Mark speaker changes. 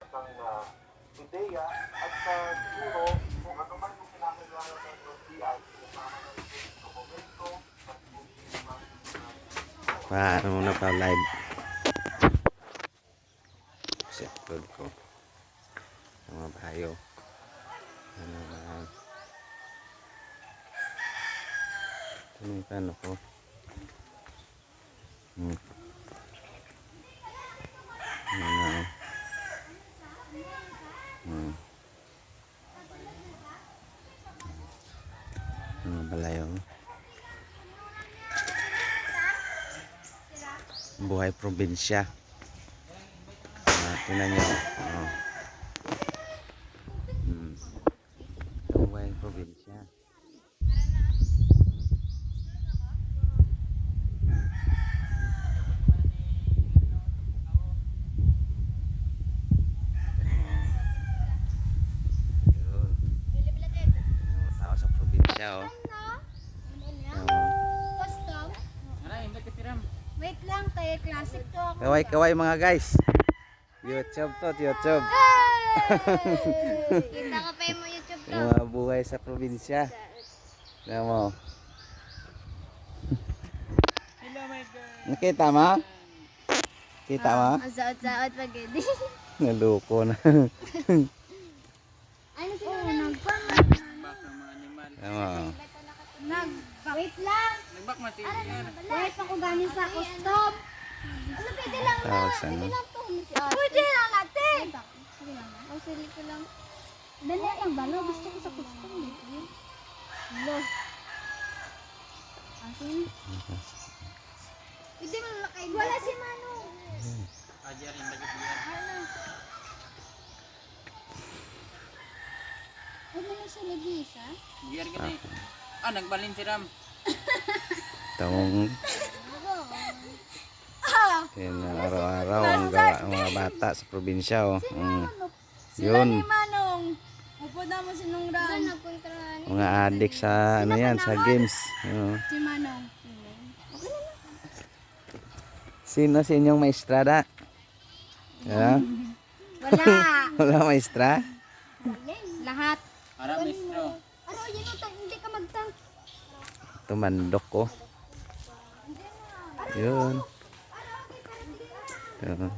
Speaker 1: kang ideya at siguro kung ano man yung kinakailangan ng LTI, kasama na rin yung dokumento at kung sino man
Speaker 2: Paano muna pa live. Upload ko. Mga bayo. Ano na. Ito yung plano ko. Ano na. Ano balayo. Buhay probinsya. Tingnan nyo. Buhay probinsya. Tao sa probinsya, oh.
Speaker 3: Wait lang, tayo classic to ako.
Speaker 2: Kaway-kaway mga guys. YouTube to, YouTube.
Speaker 3: Kita ka pa yung YouTube to.
Speaker 2: Mga buhay sa probinsya. Tingnan mo.
Speaker 4: Hello my girl.
Speaker 2: Nakita mo? Kita mo?
Speaker 3: Ang saot-saot pag edi.
Speaker 2: Naluko na.
Speaker 3: Ano sila nagpang?
Speaker 4: Baka mga animal.
Speaker 2: Tingnan mo.
Speaker 3: Wait lang.
Speaker 4: Nagbak mati yan.
Speaker 3: Wait ako galing sa custom. Ano pwede lang na?
Speaker 2: Tapos ano?
Speaker 3: Pwede lang to. Pwede lang natin. Sige lang na. Ang sili ko lang. Dali lang ba? No? Gusto ko sa custom. Lo. Asin? Pwede mo lakay. Wala si Mano.
Speaker 4: Ajar yung bagay yan.
Speaker 3: Huwag mo na siya lagisa.
Speaker 4: Biar gani. Nagbalin si Ram.
Speaker 2: Itong yan ang araw-araw ang gawa ng mga bata sa probinsya, oh. Yun.
Speaker 3: Manong. Upo na mo sinong Ram.
Speaker 2: Mga adik sa ano yan, sa games.
Speaker 3: Si Manong.
Speaker 2: Sino sa inyong maestrada? Yeah?
Speaker 3: Wala.
Speaker 2: Wala maestra?
Speaker 3: Lahat.
Speaker 4: Para mistro.
Speaker 3: Aro, yun utang. Hindi ka magtang.
Speaker 2: Tumandok ko. Yun. Yun.